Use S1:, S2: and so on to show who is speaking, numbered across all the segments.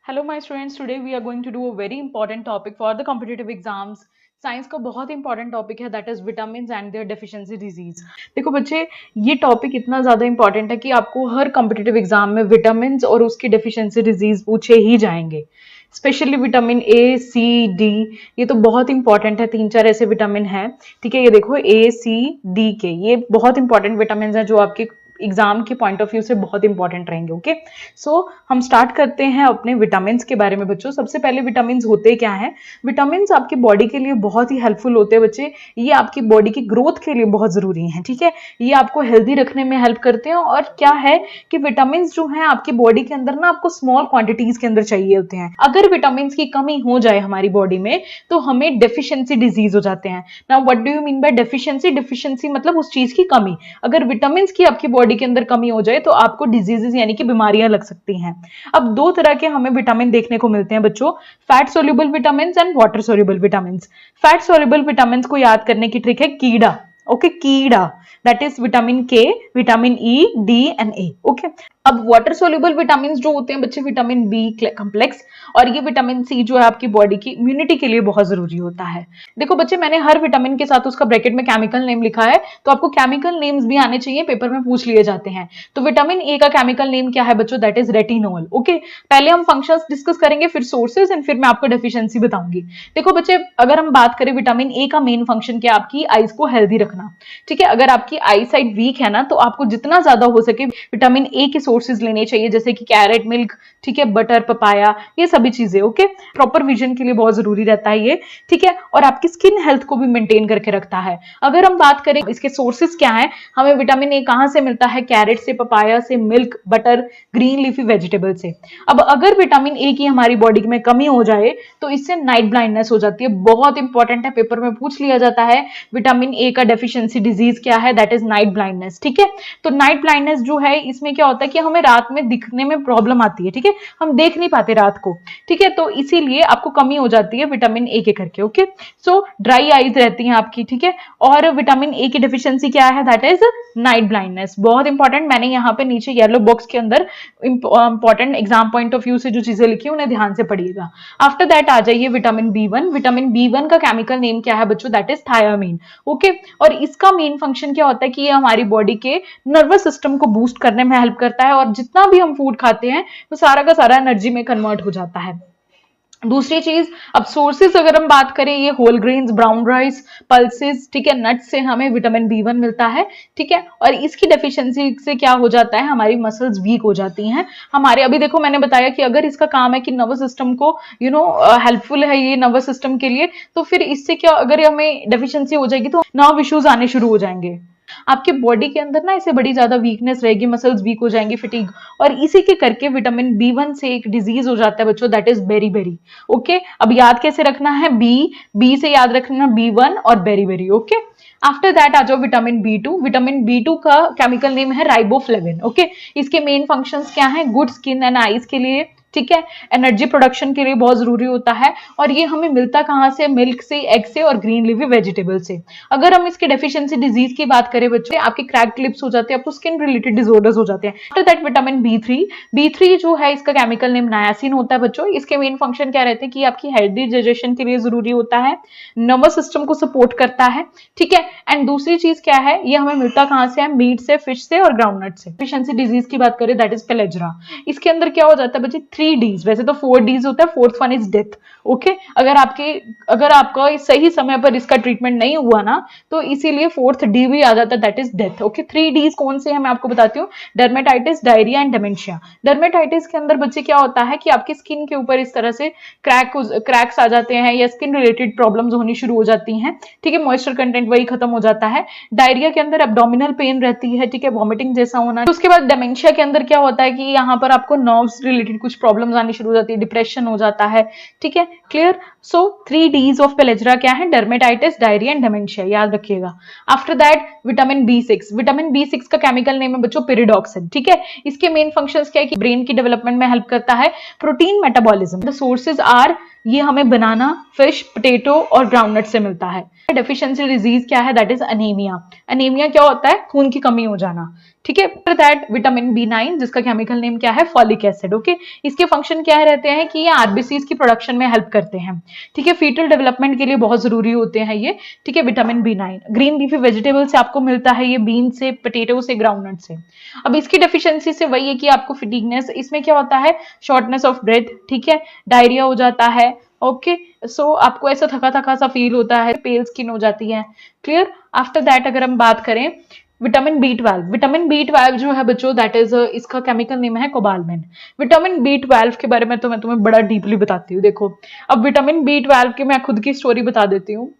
S1: Hello my students, today we are going to do a very important topic for the competitive exams. Science का बहुत important topic है, that is vitamin and their deficiency disease. देखो बच्चे, ये topic इतना ज्यादा important है कि आपको हर कॉम्पिटिटिव एग्जाम में विटामिन और उसकी डेफिशिएंसी डिजीज पूछे ही जाएंगे। Specially vitamin A, C, D, ये तो बहुत इंपॉर्टेंट है। 3-4 ऐसे विटामिन है, ठीक है। ये देखो ए, सी, डी के, ये बहुत इंपॉर्टेंट विटामिन है जो आपके एग्जाम के पॉइंट ऑफ व्यू से बहुत इंपॉर्टेंट रहेंगे। ओके, सो हम स्टार्ट करते हैं अपने विटामिन के बारे में। बच्चों, सबसे पहले विटामिन होते क्या हैं? विटामिन आपकी बॉडी के लिए बहुत ही हेल्पफुल होते हैं बच्चे। ये आपकी बॉडी की ग्रोथ के लिए बहुत जरूरी है, ठीक है। ये आपको हेल्दी रखने में हेल्प करते हैं। और क्या है कि विटामिन जो है आपकी बॉडी के अंदर ना आपको स्मॉल क्वांटिटीज के अंदर चाहिए होते हैं। अगर विटामिन की कमी हो जाए हमारी बॉडी में तो हमें डेफिशिएंसी डिजीज हो जाते हैं। Now what do you mean by deficiency? Deficiency मतलब उस चीज की कमी। अगर विटामिन की आपकी बॉडी के अंदर कमी हो जाए तो आपको डिजीजेस यानी कि बीमारियां लग सकती हैं। अब दो तरह के हमें विटामिन देखने को मिलते हैं बच्चों, fat soluble vitamin and water soluble vitamin. Fat soluble vitamin को याद करने की ट्रिक है कीड़ा। ओके, कीड़ा, दैट इज विटामिन के, vitamin E, D and A. Okay, अब वाटर सोल्यूबल विटामिन जो होते हैं बच्चे, विटामिन बी कॉम्प्लेक्स और ये विटामिन सी जो है आपकी बॉडी की इम्यूनिटी के लिए बहुत जरूरी होता है। देखो बच्चे, मैंने हर विटामिन के साथ उसका ब्रैकेट में केमिकल नेम लिखा है, तो आपको केमिकल नेम्स भी आने चाहिए, पेपर में पूछ लिए जाते हैं। तो विटामिन ए का केमिकल नेम क्या है बच्चों? That is retinol. ओके, पहले हम फंक्शंस डिस्कस करेंगे, फिर सोर्सेज एंड फिर मैं आपको डेफिशिएंसी बताऊंगी। देखो बच्चे, अगर हम बात करें विटामिन ए का मेन फंक्शन क्या, आपकी आईज को हेल्दी रखना, ठीक है। अगर आपकी आई साइड वीक है ना, तो आपको जितना ज्यादा हो सके विटामिन ए के सोर्सेज लेने चाहिए, जैसे कि कैरेट मिल्क, ठीक है, बटर, पपाया, ये सभी चीजें। ओके, प्रॉपर विजन के लिए बहुत जरूरी रहता है ये, ठीक है। और आपकी स्किन हेल्थ को भी मेंटेन करके रखता है। अगर हम बात करें इसके सोर्सेज क्या है, हमें विटामिन ए कहां से मिलता है? कैरेट से, पपाया से, milk, butter, green leafy vegetable से। अब अगर विटामिन ए की हमारी बॉडी में कमी हो जाए तो इससे नाइट ब्लाइंडनेस हो जाती है। बहुत इंपॉर्टेंट है, पेपर में पूछ लिया जाता है विटामिन ए का डेफिशिएंसी डिजीज क्या है? दैट इज नाइट ब्लाइंडनेस, ठीक है। तो नाइट ब्लाइंडनेस जो है, इसमें क्या होता है कि हमें रात में दिखने में प्रॉब्लम आती है, ठीक है, हम देख नहीं पाते रात को, ठीक है। तो इसीलिए आपको कमी हो जाती है विटामिन ए के करके। ओके, सो ड्राई आईज रहती हैं आपकी, ठीक है। और विटामिन ए की डेफिशिएंसी क्या है? That is night blindness. बहुत इंपॉर्टेंट, मैंने यहाँ पे नीचे येलो बॉक्स के अंदर important exam point of view से जो चीजें लिखी उन्हें ध्यान से पढ़िएगा। आफ्टर दैट आ जाइए विटामिन बी1। विटामिन बी1 का केमिकल नेम क्या है बच्चों? That is thiamine. ओके, और इसका मेन फंक्शन क्या होता है कि ये हमारी बॉडी के नर्वस सिस्टम को बूस्ट करने में हेल्प करता है, और जितना भी हम फूड खाते हैं वो सारा का सारा एनर्जी में कन्वर्ट हो जाता है। दूसरी चीज, अब सोर्सेस अगर हम बात करें, ये whole grains, brown rice, pulses, ठीक है, नट्स से हमें विटामिन बी1 मिलता है, ठीक है। और इसकी डेफिशिएंसी से क्या हो जाता है? हमारी मसल्स वीक हो जाती हैं हमारे। अभी देखो, मैंने बताया कि अगर इसका काम है कि नर्वस सिस्टम को हेल्पफुल है ये नर्वस सिस्टम के लिए, तो फिर इससे क्या, अगर हमें डेफिशिएंसी हो जाएगी तो नर्व इश्यूज आने शुरू हो जाएंगे आपके बॉडी के अंदर ना, इससे बड़ी ज्यादा वीकनेस रहेगी, मसल्स वीक हो जाएंगे, फिटिग। और इसी के करके विटामिन बी1 से एक डिजीज हो जाता है बच्चों, दैट इज बेरी। ओके, अब याद कैसे रखना है? बी से याद रखना बी1 और बेरी। ओके, आफ्टर दैट आ जाओ विटामिन बी2। विटामिन बी2 का केमिकल नेम है राइबोफ्लेविन। ओके, इसके मेन फंक्शंस क्या है? गुड स्किन एंड आईज के लिए, ठीक है, एनर्जी प्रोडक्शन के लिए बहुत जरूरी होता है। और ये हमें मिलता कहां से? मिल्क से, एग से और ग्रीन लीफी वेजिटेबल से। अगर हम इसके डेफिशिएंसी डिजीज की बात करें बच्चों, आपके क्रैक्ड लिप्स हो जाते हैं, आपको स्किन रिलेटेड डिसऑर्डर्स हो जाते हैं। आफ्टर दैट विटामिन बी3 जो है, इसका केमिकल नेम नायासिन होता है बच्चों। इसके मेन फंक्शन क्या रहते हैं कि आपकी हेल्दी डाइजेशन के लिए जरूरी होता है, नर्वस सिस्टम को सपोर्ट करता है, ठीक है। एंड दूसरी चीज क्या है, ये हमें मिलता कहां से है? मीट से, फिश से और ग्राउंडनट से। डेफिशिएंसी डिजीज की बात करें, दैट इज पेलेजरा। इसके अंदर क्या हो जाता है बच्चे? 3 Ds, वैसे तो 4 Ds होता है, fourth one is death. Okay, अगर आपका सही समय पर इसका ट्रीटमेंट नहीं हुआ ना, तो इसीलिए फोर्थ डी भी आ जाता है, that is death. Okay, 3 Ds कौन से हैं मैं आपको बताती हूँ। Dermatitis, diarrhoea and dementia. Dermatitis के अंदर बच्चे क्या होता है कि आपकी स्किन के ऊपर इस तरह से क्रैक्स आ जाते हैं, या स्किन रिलेटेड प्रॉब्लम्स होनी शुरू हो जाती हैं, ठीक है, मॉइस्चर कंटेंट वही खत्म हो जाता है। डायरिया के अंदर एब्डोमिनल पेन रहती है, ठीक है, वॉमिटिंग जैसा होना। तो उसके बाद डेमेंशिया के अंदर क्या होता है कि यहाँ पर आपको नर्व्स रिलेटेड कुछ प्रॉब्लम्स आनी शुरू हो जाती है, डिप्रेशन हो जाता है, ठीक है, clear. So 3 Ds of pellagra क्या है? डर्मेटाइटिस, डायरिया एंड डेमेंशिया, याद रखिएगा। आफ्टर दैट विटामिन बी6। विटामिन बी6 का केमिकल नेम है बच्चों पिरिडॉक्सिन, ठीक है। इसके मेन फंक्शंस क्या है कि ब्रेन की डेवलपमेंट में हेल्प करता है, protein metabolism. The sources are, ये हमें बनाना, फिश, पोटैटो और ग्राउंडनट से मिलता है। डेफिशिएंसी डिजीज क्या है, दैट इज अनीमिया। अनीमिया क्या होता है, खून की कमी हो जाना, ठीक है। फिर दैट विटामिन B9 जिसका केमिकल नेम क्या है, फॉलिक एसिड, ओके। इसके फंक्शन क्या रहते हैं कि ये आरबीसीज की प्रोडक्शन में हेल्प करते हैं, ठीक है। फीटल डेवलपमेंट के लिए बहुत जरूरी होते हैं ये, ठीक है। Vitamin B9 green leafy vegetable से आपको मिलता है, ये बीन से, पोटेटो से, ग्राउंडनट से। अब इसकी डेफिशिएंसी से वही है कि आपको फिटिगनेस, इसमें क्या होता है, शॉर्टनेस ऑफ ब्रेथ, ठीक है, डायरिया हो जाता है, ओके। सो आपको ऐसा थका थका सा फील होता है, पेल स्किन हो जाती है, क्लियर। आफ्टर दैट अगर हम बात करें विटामिन B12, विटामिन B12 जो है बच्चों, दैट इज इसका केमिकल नेम है कोबालमिन। विटामिन B12 के बारे में तो मैं तुम्हें बड़ा डीपली बताती हूँ। देखो, अब विटामिन B12 की मैं खुद की स्टोरी बता देती हूँ।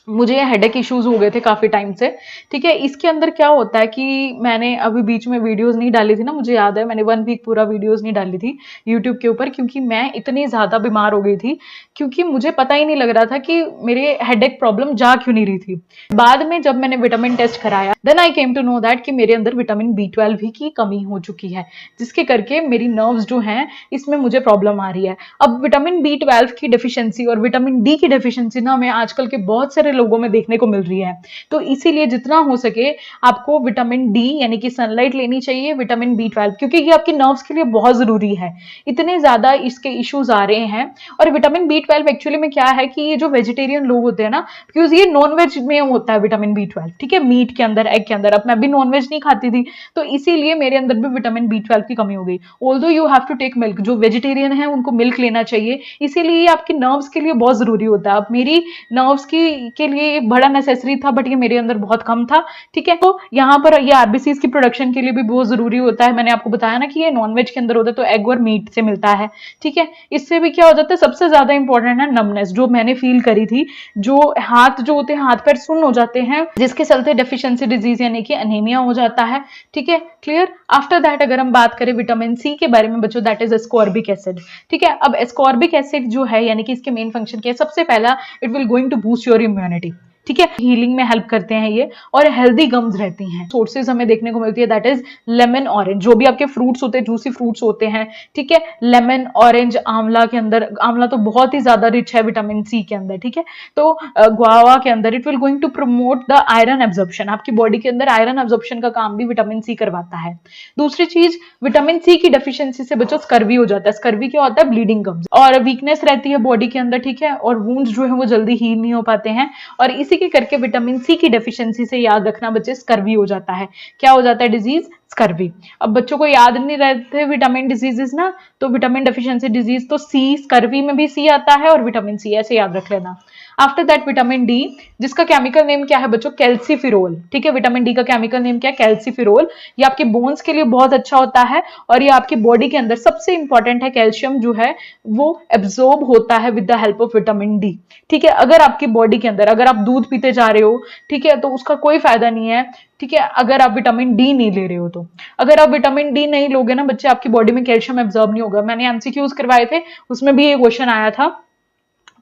S1: मुझे हेडेक इश्यूज हो गए थे काफी टाइम से, ठीक है। इसके अंदर क्या होता है कि मैंने अभी बीच में वीडियोस नहीं डाली थी ना, मुझे याद है मैंने 1 वीक पूरा वीडियोस नहीं डाली थी यूट्यूब के ऊपर, क्योंकि मैं इतनी ज्यादा बीमार हो गई थी, क्योंकि मुझे पता ही नहीं लग रहा था कि मेरे हेडेक प्रॉब्लम जा क्यों नहीं रही थी। बाद में जब मैंने विटामिन टेस्ट कराया, then I came to know that कि मेरे अंदर विटामिन B12 भी की कमी हो चुकी है, जिसके करके मेरी नर्व्स जो हैं इसमें मुझे प्रॉब्लम आ रही है। अब विटामिन B12 की डेफिशिएंसी और विटामिन डी की डेफिशिएंसी ना हमें आजकल के बहुत सारे लोगों में देखने को मिल रही है। तो इसीलिए जितना हो सके आपको विटामिन डी यानी कि सनलाइट लेनी चाहिए, विटामिन B12, क्योंकि ये आपकी नर्व्स के लिए बहुत जरूरी है। इतने ज्यादा इसके इश्यूज आ रहे हैं। और विटामिन B12 एक्चुअली में क्या है कि ये जो वेजिटेरियन लोग होते हैं ना, बिकॉज ये नॉन वेज में होता है विटामिन B12, ठीक है, मीट के अंदर, एग के अंदर। अब मैं भी नॉन वेज नहीं खाती थी, तो इसीलिए मेरे अंदर भी विटामिन B12 की कमी हो गई। Although you have to take milk, जो वेजिटेरियन है उनको मिल्क लेना चाहिए, इसीलिए ये आपकी नर्व्स के लिए बहुत जरूरी होता है। अब मेरी नर्व्स की के लिए बड़ा नेसेसरी था, बट ये मेरे अंदर बहुत कम था, ठीक है। तो यहाँ पर ये आरबीसीज की प्रोडक्शन के लिए भी बहुत जरूरी होता है। मैंने आपको बताया ना कि ये नॉनवेज के अंदर होता है, तो एग और मीट से मिलता है, ठीक है। इससे भी क्या हो जाता है, सबसे ज्यादा इंपॉर्टेंट है नमनेस, जो मैंने फील करी थी, जो हाथ जो होते हैं, हाथ पैर सुन्न हो जाते हैं, जिसके चलते डेफिशिएंसी डिजीज यानी कि अनीमिया हो जाता है, ठीक है, क्लियर। आफ्टर दैट अगर हम बात करें विटामिन सी के बारे में बच्चों, दैट इज एस्कॉर्बिक एसिड, ठीक है। अब एस्कॉर्बिक एसिड जो है यानी कि इसके मेन फंक्शन क्या है, सबसे पहला it will going to boost your immunity, ठीक है, हीलिंग में हेल्प करते हैं ये, और हेल्दी गम्स रहती हैं। सोर्सेज हमें देखने को मिलती है, दैट इज लेमन, ऑरेंज, जो भी आपके फ्रूट्स होते हैं, जूसी फ्रूट्स होते हैं, ठीक है, लेमन, ऑरेंज, आंवला के अंदर, आंवला तो बहुत ही ज्यादा रिच है विटामिन सी के अंदर, ठीक है। तो गुआवा के अंदर it will going to promote the iron absorption, आपकी बॉडी के अंदर आयरन एब्जॉर्प्शन का काम भी विटामिन सी करवाता है। दूसरी चीज, विटामिन सी की डेफिशिएंसी से बच्चों स्कर्वी हो जाता है। स्कर्वी क्या होता है, ब्लीडिंग गम्स, और वीकनेस रहती है बॉडी के अंदर, ठीक है, और वुंड्स जो है वो जल्दी हील नहीं हो पाते हैं, और इसी के करके विटामिन सी की डेफिशिएंसी से याद रखना बच्चे, स्कर्वी हो जाता है। क्या हो जाता है डिजीज, स्कर्वी। अब बच्चों को याद नहीं रहते विटामिन डिजीजेस ना, तो विटामिन डेफिशिएंसी डिजीज तो सी, स्कर्वी में भी सी आता है, और विटामिन सी, ऐसे याद रख लेना। आफ्टर दैट विटामिन डी, जिसका केमिकल नेम क्या है बच्चों, कैल्सीफिरोल, ठीक है। विटामिन डी का केमिकल नेम क्या है, कैल्सीफिरोल। ये आपके बोन्स के लिए बहुत अच्छा होता है, और ये आपकी बॉडी के अंदर सबसे इंपॉर्टेंट है, कैल्शियम जो है वो एब्जॉर्ब होता है with the help of vitamin D, ठीक है। अगर आपकी बॉडी के अंदर, अगर आप दूध पीते जा रहे हो, ठीक है, तो उसका कोई फायदा नहीं है, ठीक है, अगर आप विटामिन डी नहीं ले रहे हो तो। अगर आप विटामिन डी नहीं लोगे ना बच्चे, आपकी बॉडी में कैल्शियम एब्जॉर्ब नहीं होगा। मैंने एमसीक्यूज करवाए थे, उसमें भी ये क्वेश्चन आया था।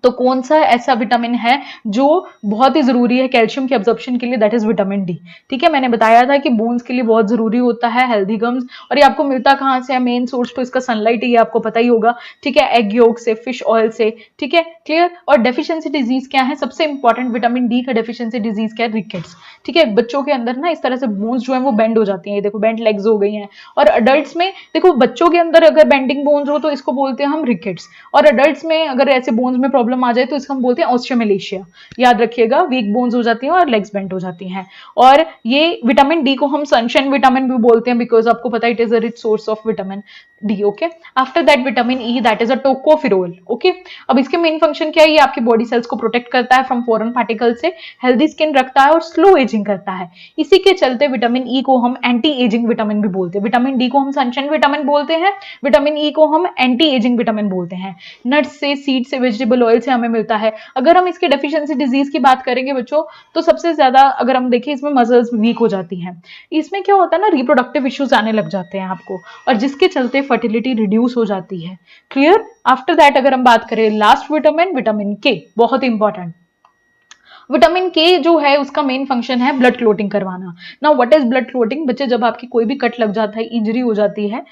S1: तो कौन सा ऐसा विटामिन है जो बहुत ही जरूरी है कैल्शियम के एब्जॉर्प्शन के लिए, दैट इज विटामिन डी, ठीक है। मैंने बताया था कि बोन्स के लिए बहुत जरूरी होता है, हेल्दी गम्स, और ये आपको मिलता कहाँ से है, मेन सोर्स तो इसका सनलाइट है, ये आपको पता ही होगा, ठीक है, एग योक से, फिश ऑयल से, ठीक है, क्लियर। और डेफिशिएंसी डिजीज क्या है, सबसे इंपॉर्टेंट विटामिन डी का डेफिशिएंसी डिजीज क्या है, रिकेट्स, ठीक है। बच्चों के अंदर ना इस तरह से बोन्स जो है वो बेंड हो जाती है, देखो बेंड लेग्स हो गई हैं। और अडल्ट्स में देखो, बच्चों के अंदर अगर बेंडिंग बोन्स हो तो इसको बोलते हैं हम रिकेट्स, और अडल्ट्स में अगर ऐसे बोन्स में प्रॉब्लम आ जाए तो इसको हम बोलते हैं ऑस्टियोमैलेशिया। याद रखिएगा, वीक बोन्स हो जाती हैं और लेग्स बेंड हो जाती हैं। और ये विटामिन डी को हम सनशाइन विटामिन भी बोलते हैं, बिकॉज आपको पता है it is a rich source of vitamin D, okay. After that vitamin E, that is a tocopherol, okay. अब इसके मेन फंक्शन क्या है, ये आपकी बॉडी सेल्स को प्रोटेक्ट करता है फ्रॉम फॉरेन पार्टिकल से, हेल्दी स्किन रखता है और स्लो एजिंग करता है। इसी के चलते विटामिन ई को हम एंटी एजिंग विटामिन भी बोलते हैं। विटामिन डी को हम सनशाइन विटामिन बोलते हैं, विटामिन ई को हम एंटी एजिंग विटामिन बोलते हैं। नट्स से, सीड से, वेजिटेबल ऑयल से हमें मिलता है। अगर हम इसके डेफिशिएंसी डिजीज की बात करेंगे बच्चों, तो सबसे ज्यादा अगर हम देखें इसमें मसल्स वीक हो जाती हैं। इसमें क्या होता है ना, रिप्रोडक्टिव इश्यूज आने लग जाते हैं आपको, और जिसके चलते फर्टिलिटी रिड्यूस हो जाती है, क्लियर। आफ्टर दैट अगर हम बात करें लास्ट विटामिन, विटामिन के, बहुत इंपॉर्टेंट। विटामिन के जो है उसका मेन फंक्शन है ब्लड क्लोटिंग करवाना। Now what is blood clotting, बच्चे जब आपकी कोई भी कट लग जाता है, इंजरी हो जाती है,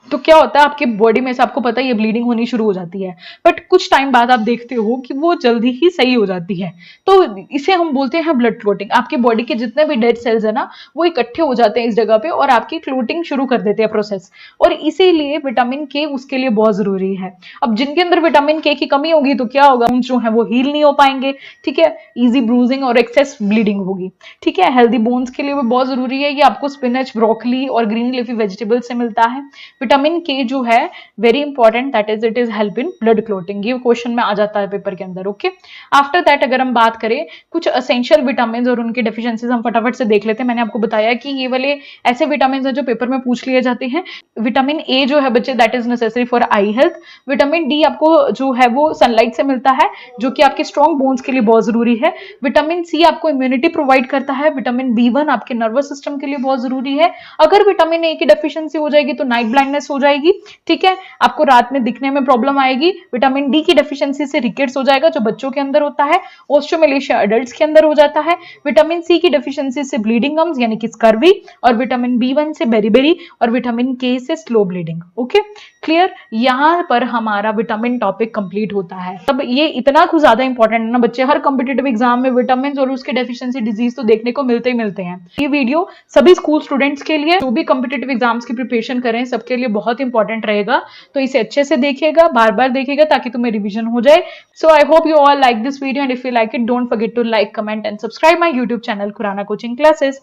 S1: तो क्या होता है आपके बॉडी में से, आपको पता है ये ब्लीडिंग होनी शुरू हो जाती है, बट कुछ टाइम बाद आप देखते हो कि वो जल्दी ही सही हो जाती है। तो इसे हम बोलते हैं ब्लड क्लोटिंग। आपके बॉडी के जितने भी डेड सेल्स है ना, वो इकट्ठे हो जाते हैं इस जगह पे और आपकी क्लोटिंग शुरू कर देते हैं प्रोसेस। और इसीलिए विटामिन के उसके लिए बहुत जरूरी है। अब जिनके अंदर विटामिन के की कमी होगी तो क्या होगा, जो है वो हील नहीं हो पाएंगे, ठीक है, इजी ब्रूजिंग और एक्सेस ब्लीडिंग होगी, ठीक है। हेल्दी बोन्स के लिए भी बहुत जरूरी है, ये आपको स्पिनच, ब्रोकली और ग्रीन लीफी वेजिटेबल से मिलता है। विटामिन के जो है very important, that is it is help in blood clotting. ये क्वेश्चन में आ जाता है पेपर के अंदर। ओके, आफ्टर दैट अगर हम बात करें कुछ असेंशियल विटामिन और उनकी डेफिशिएंसीज, हम फटाफट से देख लेते हैं। मैंने आपको बताया कि ये वाले ऐसे विटामिन है जो पेपर में पूछ लिए जाते हैं। विटामिन ए जो है बच्चे, that is necessary for I health. Vitamin D आपको जो है वो सनलाइट से मिलता है, जो कि आपके स्ट्रॉन्ग बोन्स के लिए बहुत जरूरी है। विटामिन सी आपको इम्यूनिटी प्रोवाइड करता है। विटामिन बी वन आपके नर्वस सिस्टम के लिए बहुत जरूरी है। अगर विटामिन ए की डेफिशिएंसी हो जाएगी तो नाइट ब्लाइंडनेस हो जाएगी, ठीक है, आपको रात में दिखने में प्रॉब्लम आएगी। विटामिन डी की डेफिशिएंसी से रिकेट्स हो जाएगा, जो बच्चों के अंदर होता है। ऑस्टियोमेलेशिया एडल्ट्स के अंदर हो जाता है। विटामिन सी की डेफिशिएंसी से ब्लीडिंग गम्स यानी कि स्कर्वी, और विटामिन बी वन से बेरीबेरी, और विटामिन के से स्लो ब्लीडिंग। Okay, clear. यहां पर हमारा विटामिन टॉपिक कंप्लीट होता है। अब ये इतना कुछ ज्यादा इंपॉर्टेंट है ना बच्चे, हर कॉम्पिटेटिव एग्जाम में विटामिन और उसके डेफिशिएंसी डिजीज तो देखने को मिलते ही मिलते हैं। ये वीडियो सभी स्कूल स्टूडेंट्स के लिए, जो भी कॉम्पिटेटिव एग्जाम्स की प्रिपरेशन करें, सबके लिए बहुत इंपॉर्टेंट रहेगा। तो इसे अच्छे से देखिएगा, बार बार देखिएगा, ताकि तुम्हें रिविजन हो जाए। So I hope you all like this video, and if you like it, don't forget to like, comment and subscribe my YouTube channel Khurana coaching classes.